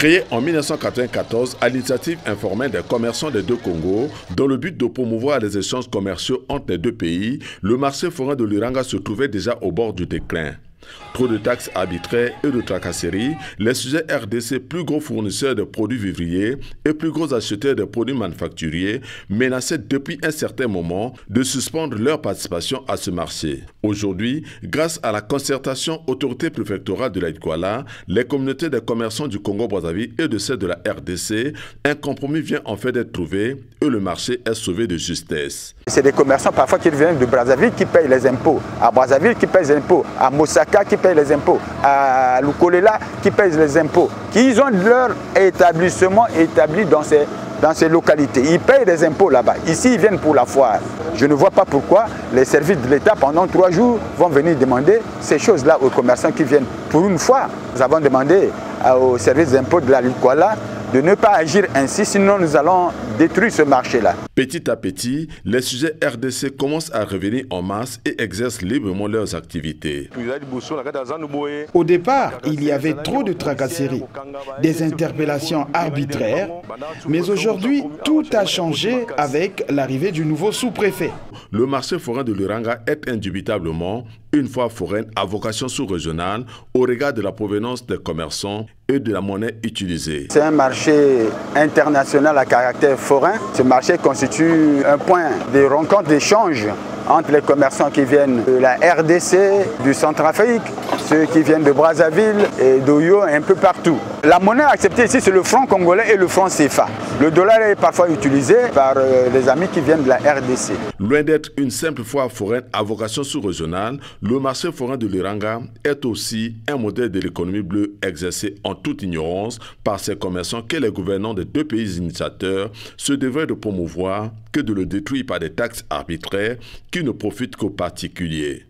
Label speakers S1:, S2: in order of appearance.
S1: Créé en 1994 à l'initiative informelle des commerçants des deux Congos, dans le but de promouvoir les échanges commerciaux entre les deux pays, le marché forain de l'Iranga se trouvait déjà au bord du déclin. Trop de taxes arbitraires et de tracasseries, les sujets RDC, plus gros fournisseurs de produits vivriers et plus gros acheteurs de produits manufacturiers, menaçaient depuis un certain moment de suspendre leur participation à ce marché. Aujourd'hui, grâce à la concertation autorité préfectorale de la Douala, les communautés des commerçants du Congo-Brazzaville et de celles de la RDC, un compromis vient en fait d'être trouvé et le marché est sauvé de justesse.
S2: C'est des commerçants parfois qui viennent de Brazzaville qui payent les impôts, à Brazzaville qui payent les impôts, à Mosaka qui payent les impôts, à Lukolela qui payent les impôts, qui ont leur établissement établi dans ces localités. Ils payent des impôts là-bas. Ici, ils viennent pour la foire. Je ne vois pas pourquoi les services de l'État, pendant 3 jours, vont venir demander ces choses-là aux commerçants qui viennent pour une fois. Nous avons demandé aux services d'impôts de la Douala de ne pas agir ainsi, sinon nous allons détruire ce marché-là.
S1: Petit à petit, les sujets RDC commencent à revenir en masse et exercent librement leurs activités.
S3: Au départ, il y avait trop de tracasseries, des interpellations arbitraires, mais aujourd'hui, tout a changé avec l'arrivée du nouveau sous-préfet.
S1: Le marché forain de l'Iranga est indubitablement une foire foraine à vocation sous-régionale au regard de la provenance des commerçants et de la monnaie utilisée.
S2: C'est un marché international à caractère forain. Ce marché constitue un point de rencontre, d'échange entre les commerçants qui viennent de la RDC, du Centrafrique, ceux qui viennent de Brazzaville et d'Oyo, un peu partout. La monnaie acceptée ici, c'est le franc congolais et le franc CFA. Le dollar est parfois utilisé par les amis qui viennent de la RDC.
S1: Loin d'être une simple foire foraine à vocation sous-régionale, le marché forain de l'Iranga est aussi un modèle de l'économie bleue exercé en toute ignorance par ces commerçants que les gouvernants des deux pays initiateurs se devraient de promouvoir que de le détruire par des taxes arbitraires qui ne profitent qu'aux particuliers.